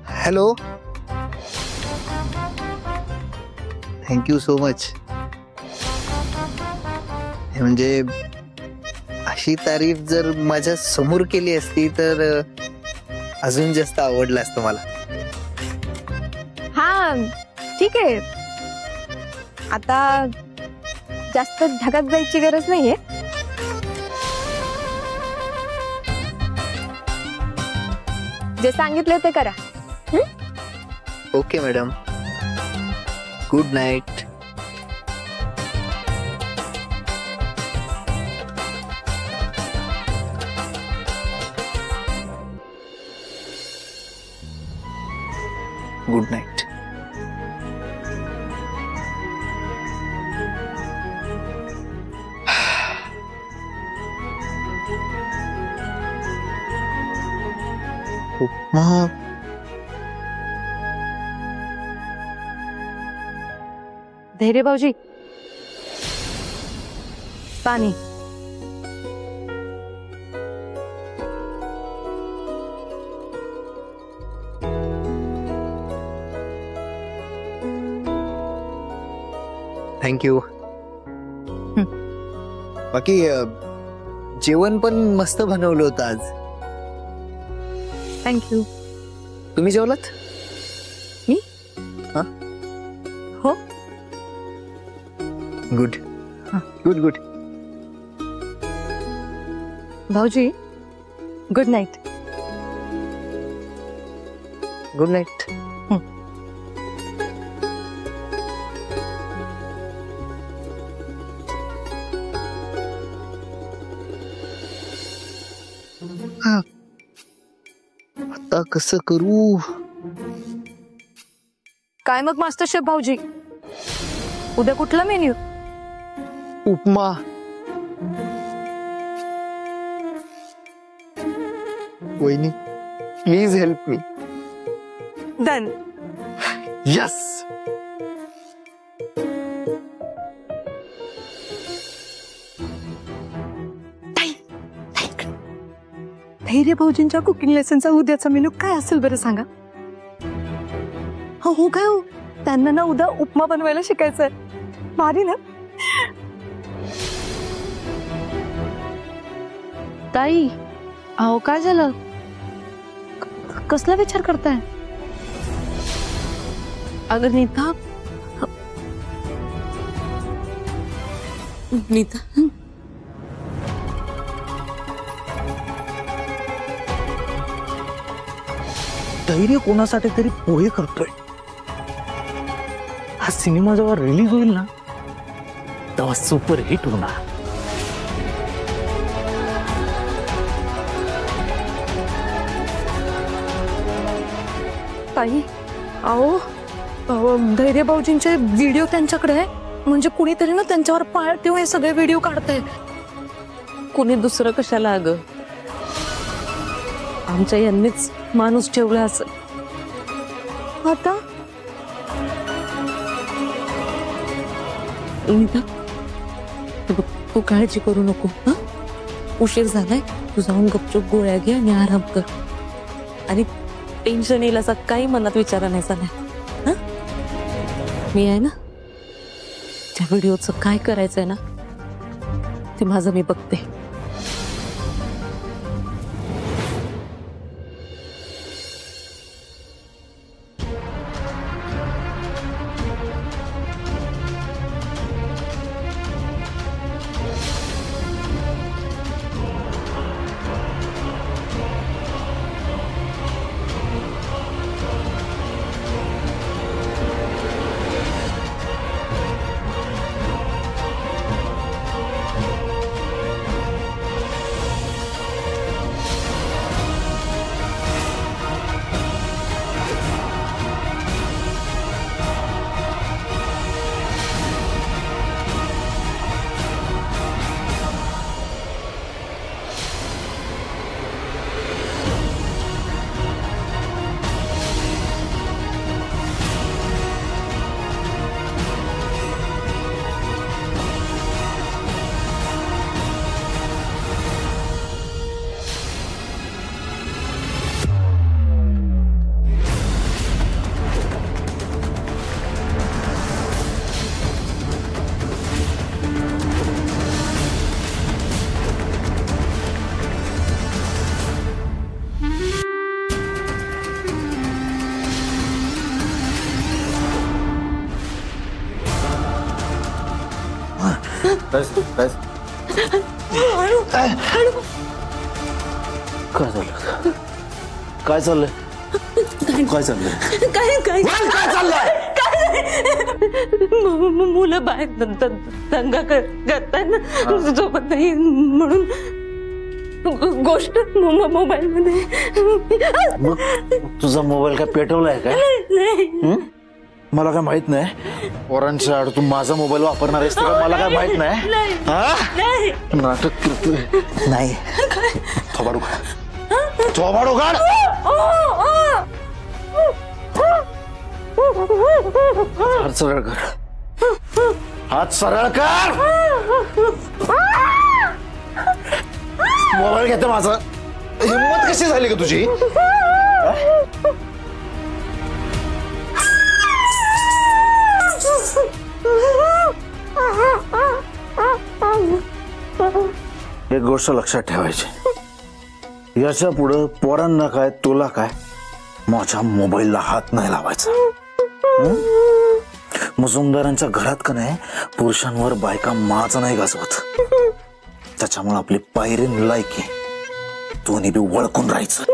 Hello, thank you so much. म्हणजे अशी तारीफ जर माझ्या समोर केली असती तर अजून जास्त आवडलं असतं मला. हा ठीक आहे, आता जास्त ढगात जायची गरज नाहीये. जे सांगितले ते करा. Okay madam, good night. Good night. Upma धैर्य भाऊजी, पाणी. थँक्यू. बाकी जेवण पण मस्त बनवलं होतं आज. थँक्यू. तुम्ही जेवलात? मी? हा, हो. Good good good. भाऊजी, गुड नाईट. Good night. आता कसं करू? काय मग मास्टर शेफ भाऊजी, उद्या कुठला मेन्यू? उपमा. वहिनी, please help me. Done. Yes. धैर्य भाऊजींच्या कुकिंग लेसनचा उद्याचा मेनू काय असेल बरं सांगा? हो काय हो, त्यांना ना उद्या उपमा बनवायला शिकायचंय. भारी ना. ताई, अहो काय झालं? कसला विचार करताय? अगं नीता, नीता, धैर्य कोणासाठी तरी पोहे करतोय. हा सिनेमा जेव्हा रिलीज होईल ना तेव्हा सुपर हिट होणार. ताई, अहो धैर्य भाऊजींचे व्हिडिओ त्यांच्याकडे आहे, म्हणजे कुणीतरी ना त्यांच्यावर पाळ ठेवून हे सगळे व्हिडिओ काढतंय. कुणी दुसरं कशाला? अगं आमच्या यांनीच माणूस ठेवला असं. आता नीता, तू काळजी करू नको. हा, उशीर झालाय, तू जाऊन गपचूप गोळ्या घे आणि आराम कर. आणि टेन्शन येईल असं काही मनात विचार आणायचा नाही. मी आहे ना, त्या व्हिडिओचं काय करायचंय ना ते माझं मी बघते. काय चाललंय? काय चाललंय? काय मुलं बाहेर दंगा करताना झोपत नाही म्हणून गोष्ट मोबाईल मध्ये. मग तुझा मोबाईल काय पेटवलाय काय? मला काय माहित नाही. पोरांच्या आड तू माझा मोबाईल वापरणार आहेस का मला काय माहित नाही. नाटक करतोय. नाही. थोबाडू काढ. हात सरळ कर. हात सरळ कर. मोबाईल घेते माझा. हिम्मत कशी झाली का तुझी? एक गोष्ट लक्षात ठेवायची, याच्या पुढे पोरांना काय तुला काय माझ्या मोबाईलला हात नाही लावायचा. मुजुमदारांच्या घरात का नाही पुरुषांवर बायका माज नाही गाजवत. त्याच्यामुळे आपली पायरी लायकी दोन्ही बी वळकून राहायचं.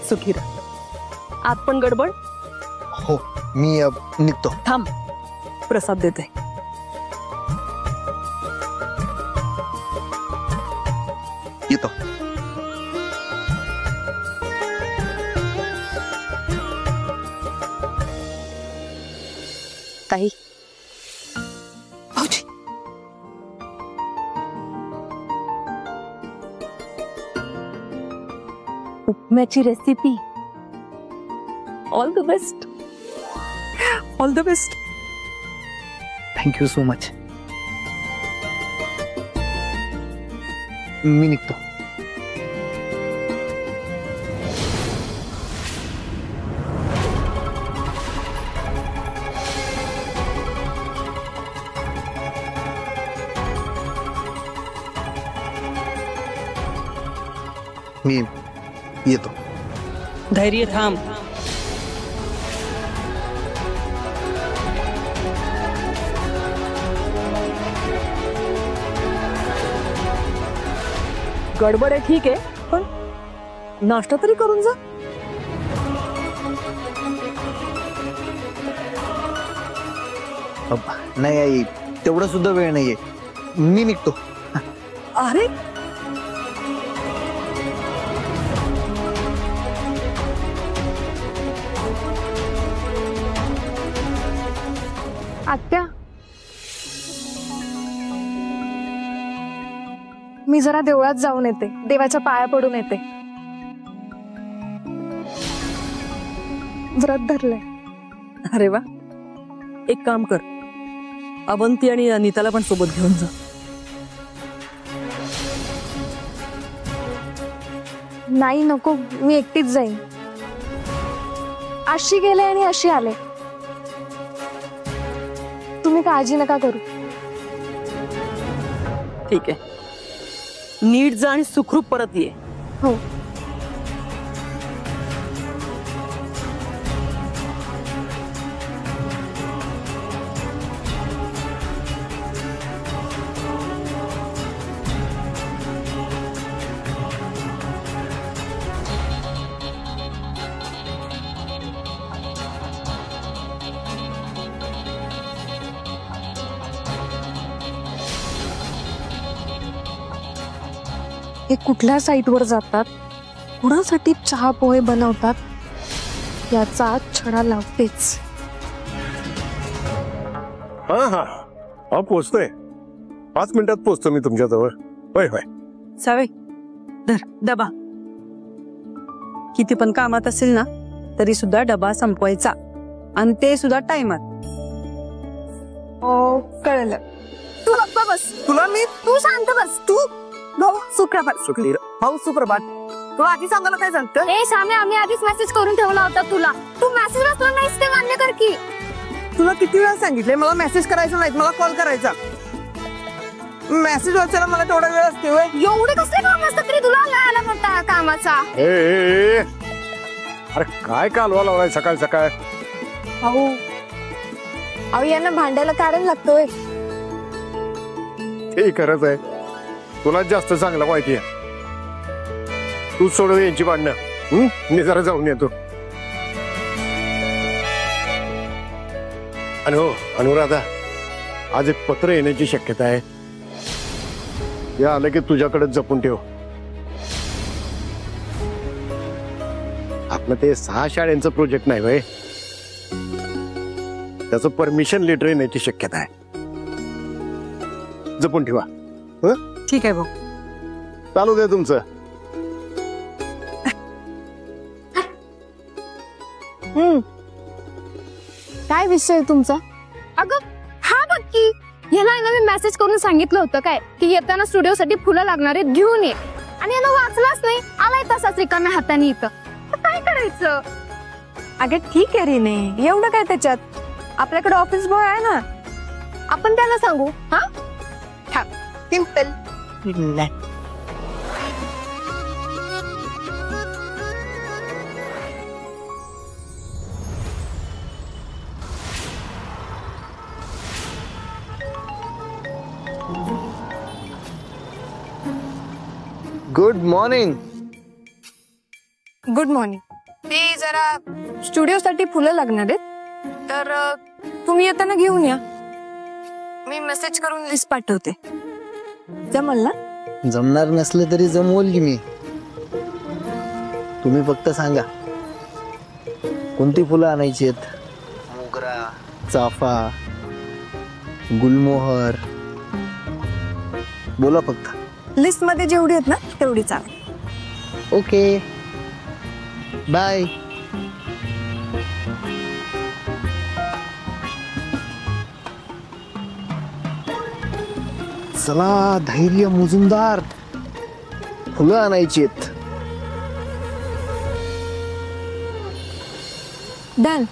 सुखी राहा. आत पण गडबड. हो मी निघतो. थांब, प्रसाद देते. येतो. ताई, भाऊजी, उपम्याची recipe. All the best. All the best. Thank you so much. मी निघतो. मी येतो. धैर्य थांब. गडबड आहे ठीक आहे, पण नाश्ता तरी करून जा. नाही आई, तेवढा सुद्धा वेळ नाहीये. मी निघतो. अरे आत्या, मी जरा देवळात जाऊन येते. देवाच्या पाया पडून येते. व्रत धरलंय. अरे वा, एक काम कर, अवंती आणि अनिताला पण सोबत घेऊन जा. नाही नको, मी एकटीच जाईन. अशी गेले आणि अशी आले. तुम्ही काळजी नका करू. ठीक आहे, नीट जा आणि सुखरूप परत ये. हो. हे कुठल्या साईटवर जातात, कुणासाठी चहा पोहे बनवतात, याचा छडा लावतेच. हा पोचतोय. 5 मिनिटात पोहोचतो मी तुमच्याजवळ. होय होय. सावे धर डबा. किती पण कामात असेल ना तरी सुद्धा डबा संपवायचा आणि ते सुद्धा टाइमात. हो कळलं. तू गप्प बस. तुला मी तू शांत बस. तू भाऊ सुप्रभात. भाऊ सुप्रभात. तुला आधी सांगायला काय सांगतं? ए शाम्या, आम्ही आधीच मेसेज करून ठेवला होता तुला. तू मेसेज वाचला नाहीस ते मान्य कर की. तुला किती वेळा सांगितले मला मेसेज करायचा नाही, मला कॉल करायचा. मेसेज वाचायला मला तेवढा वेळ असते होय? एवढे कसले काम असतात तरी तुला आला मोठा कामाचा. ए अरे काय कालवा लावलाय सकाळ सकाळ. भाऊ अहो यांना भांडायला कारण लागतोय. ते खरंच आहे. तुला जास्त चांगलं माहिती आहे. तू सोडव यांची भांडणं. मी जरा जाऊन येतो. आणि हो अनुराधा, आज एक पत्र येण्याची शक्यता आहे. हे आलं की तुझ्याकडे जपून ठेव. आपलं ते 6 शाळेंचं प्रोजेक्ट नाही वय, त्याचं परमिशन लेटर येण्याची शक्यता आहे. जपून ठेवा. ठीक आहे भाऊ. चालू दे तुमचं. काय विषय तुमचा? अगं हा बघ की, याला मी मेसेज करून सांगितलं होतं काय की येताना स्टुडिओ साठी फुलं लागणार आहेत घेऊन ये, आणि यानं वाचलाच नाही. आलाय तसाच रिकाम्या हाताने इथं. काय करायचं? अगं ठीक आहे रे, एवढं काय त्याच्यात. आपल्याकडे ऑफिस बॉय आहे ना, आपण त्याला सांगू. हा simple. Good morning. Good morning. ते जरा स्टुडिओ साठी फुलं लागणार आहेत, तर तुम्ही येताना घेऊन या. मी मेसेज करून लिस्ट पाठवते. जमल ना? जमणार नसलं तरी जमवल की मी. तुम्ही फक्त सांगा कोणती फुलं आणायची आहेत. मोगरा, चाफा, गुलमोहर, बोला फक्त. लिस्ट मध्ये जेवढी आहेत ना तेवढी चालेल. Okay bye. चला धैर्य मुजुमदार, फुलं आणायची आहेत. डन.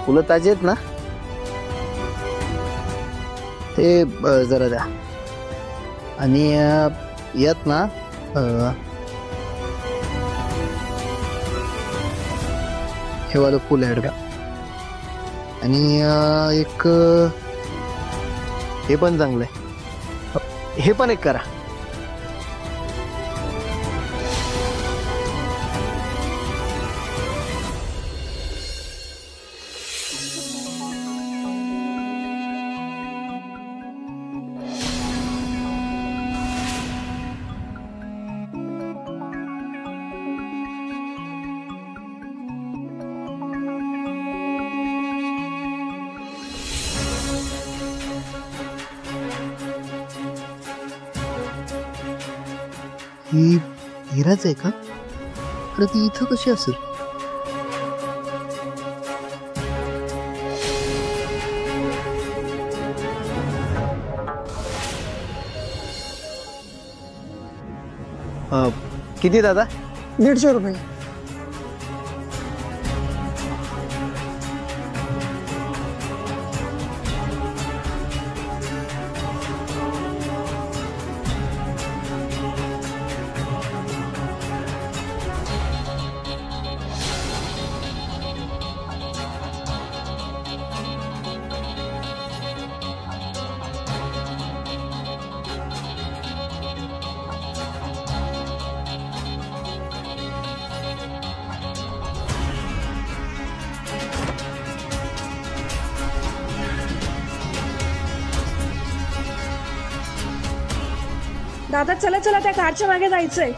फुलं ताजे आहेत ना? ते जरा द्या. आणि यात ना हे वालं फुल ऍड करा. आणि एक हे पण चांगलं आहे, हे पण एक करा. ही हिराच आहे का? तर ती इथं कशी असेल? किती दादा? 150 रुपये. दादा चला चला त्या कारच्या मागे जायचंय.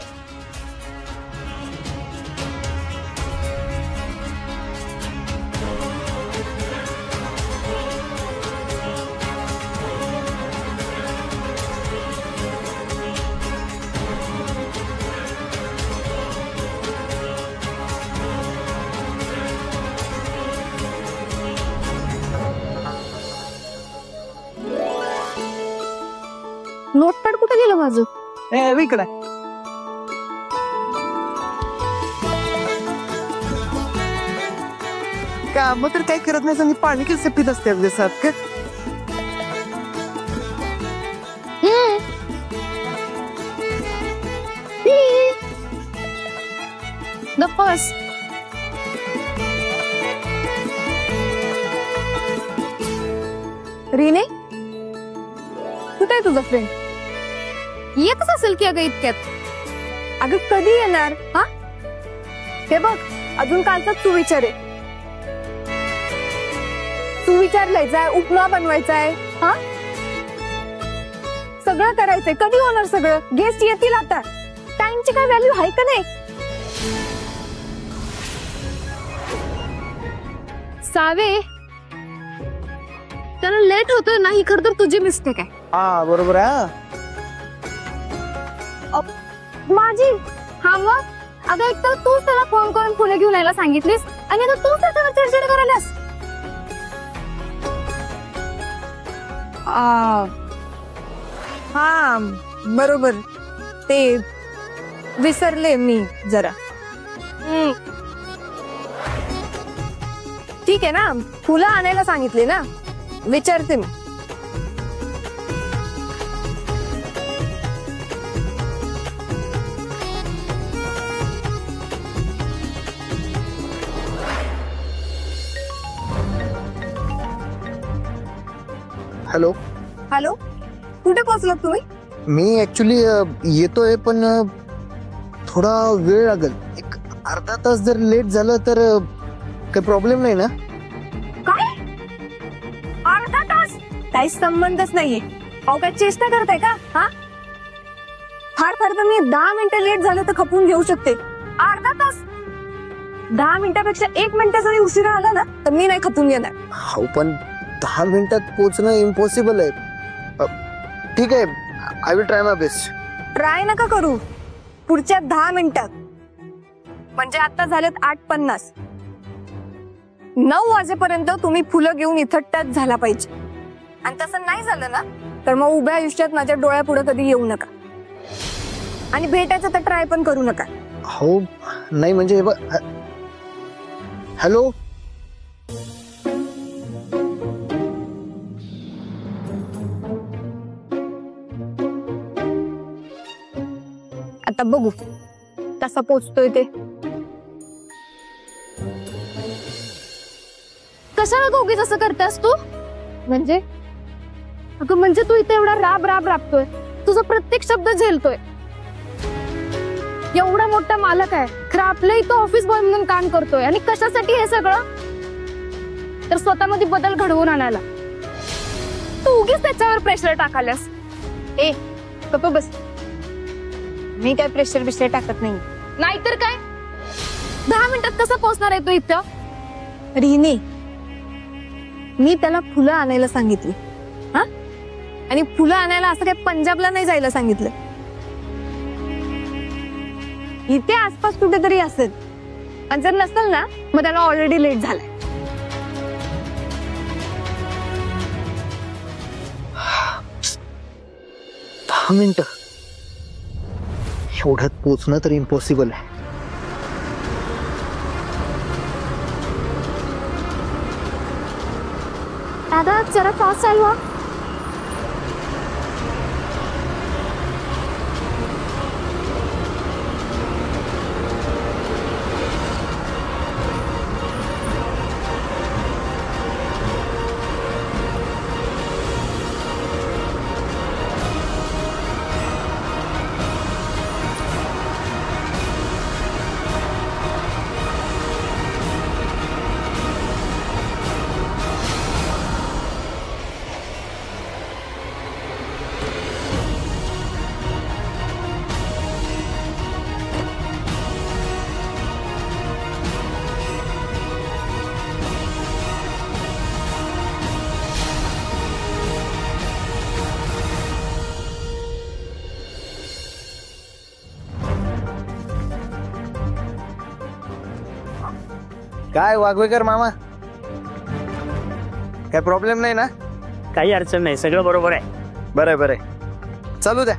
नोटपॅड कुठे गेलं माझं? इकडे काम तर काही करत नाही, पाणी कसं पित असते अभ्यासात का? गप्पस. रीने कुठे आहे तुझा फ्रेंड? येतच असेल की अगं इतक्यात. अगं कधी येणार? हा हे बघ, अजून कालचाच तू विचारे. तू विचारलायचा उपमा बनवायचाय, हा सगळं करायचंय. कधी होणार सगळं? गेस्ट येतील आता. टाइमची काय व्हॅल्यू आहे का नाही? सावे, त्याला लेट होतोय ना, ही खरं तर तुझी मिस्टेक आहे. हा बरोबर आहे. माझी? हा मग अगं एक तर तूच त्याला फोन करून फुलं घेऊन यायला सांगितलीस आणि आता तूच त्याच्यावर चिडचिड करायलास. हा बरोबर, ते विसरले मी जरा. ठीक आहे ना, फुलं आणायला सांगितले ना, विचारते मी. हॅलो. हॅलो, कुठे पोहोचलात तुम्ही? मी ऍक्च्युली येतोय, पण थोडा वेळ लागेल. एक अर्धा तास जर लेट झालं तर काही प्रॉब्लेम नाही ना? काय अर्धा तास? काही संबंधच नाहीये. अहो काय चेष्टा करताय का? हा फार फार तर मी 10 मिनिटं लेट झालं तर खपून घेऊ शकते. अर्धा तास? 10 मिनिटापेक्षा 1 मिनिट जरी उशिरा आला ना तर मी नाही खपून घेणार. हो, पण 10 मिनिटात पोहोचणं इम्पॉसिबल आहे. ठीक आहे, I will try my best. Try नका करू. पुढच्या 10 मिनिटात, म्हणजे आता झालेत 8:50. 9 वाजेपर्यंत तुम्ही फुलं घेऊन इथं टच झाला पाहिजे. आणि तसं नाही झालं ना तर मग उभ्या आयुष्यात माझ्या डोळ्यापुढे कधी येऊ नका आणि भेटायचं तर ट्राय पण करू नका. हो नाही म्हणजे हॅलो. आता बघू कसा पोचतोय ते. कशाला दोघीच असं करतेस तू? म्हणजे अगं म्हणजे तू इथे एवढा राब राब राबतोय, तुझा प्रत्येक शब्द झेलतोय. एवढा मोठा मालक आहे, खरं आपलं इथं ऑफिस बॉय म्हणून काम करतोय. आणि कशासाठी हे सगळं? तर स्वतःमध्ये बदल घडवून आणायला. तू उगीच त्याच्यावर प्रेशर टाकाल्यास. ए गप्प बस. मी काय प्रेशर बिशर टाकत नाही. नाहीतर काय, 10 मिनिटात कसं पोहोचणार आहे तू इथं? रीने, मी त्याला फुलं आणायला सांगितली, हा आणि फुलं आणायला असं काय पंजाबला नाही जायला सांगितलं. इथे आसपास कुठेतरी असेल. आणि जर नसेल ना मग त्याला ऑलरेडी लेट झालाय. दहा मिनिटं एवढ्यात पोचणं तर इम्पॉसिबल आहे. दादा जरा फास्ट चालवा. काय वागवेकर मामा, काय प्रॉब्लेम नाही ना? काही अडचण नाही, सगळं बरोबर आहे. बरं बरं, चालू द्या.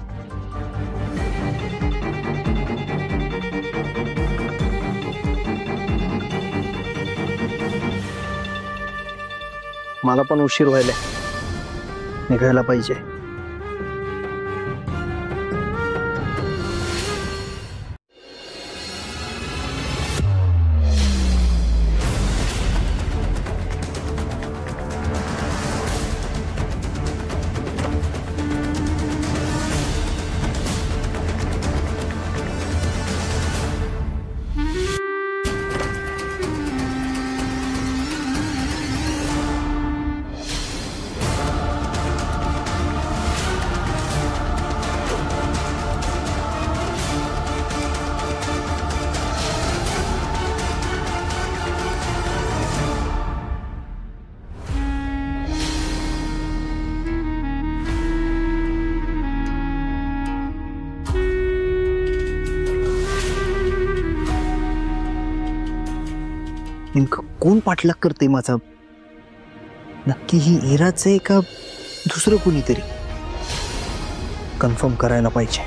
मला पण उशीर व्हायला, निघायला पाहिजे. नेमकं कोण पाठलाग करते माझा? नक्की ही इराच आहे का दुसरं कोणीतरी? कन्फर्म करायला पाहिजे.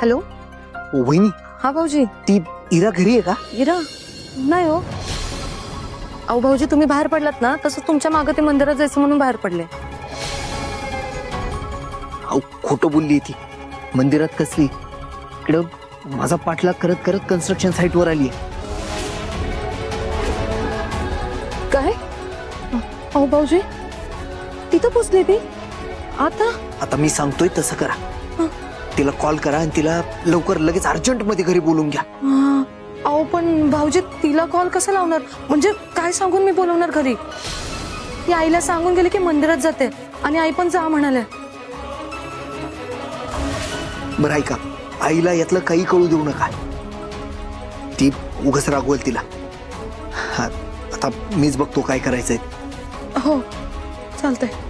हॅलो. ओ वहिनी, हा भाऊजी. ती इरा घरी आहे का? इरा नाही हो. अहो भाऊजी, तुम्ही बाहेर पडलात ना, तसं तुमच्या मागे ते मंदिरात जायचं म्हणून बाहेर पडले. अहो खोटं बोलली ती. मंदिरात कसली? इकडं माझा पाठलाग करत करत कन्स्ट्रक्शन साईट वर आली. काय? अहो भाऊजी, तिथं पोचली ती आता? आता मी सांगतोय तसं करा. तिला कॉल करा आणि तिला लवकर लगेच अर्जंट मध्ये घरी बोलून घ्या. अहो पण भाऊजी, तिला कॉल कसा लावणार? म्हणजे काय सांगून मी बोलवणार घरी? ती आईला सांगून गेली की मंदिरात जाते आणि आई पण जा म्हणाले. बरं ऐका, आईला यातलं काही कळू देऊ नका. ती उगाच रागवेल तिला. आता मीच बघतो काय करायचंय. हो चालतंय.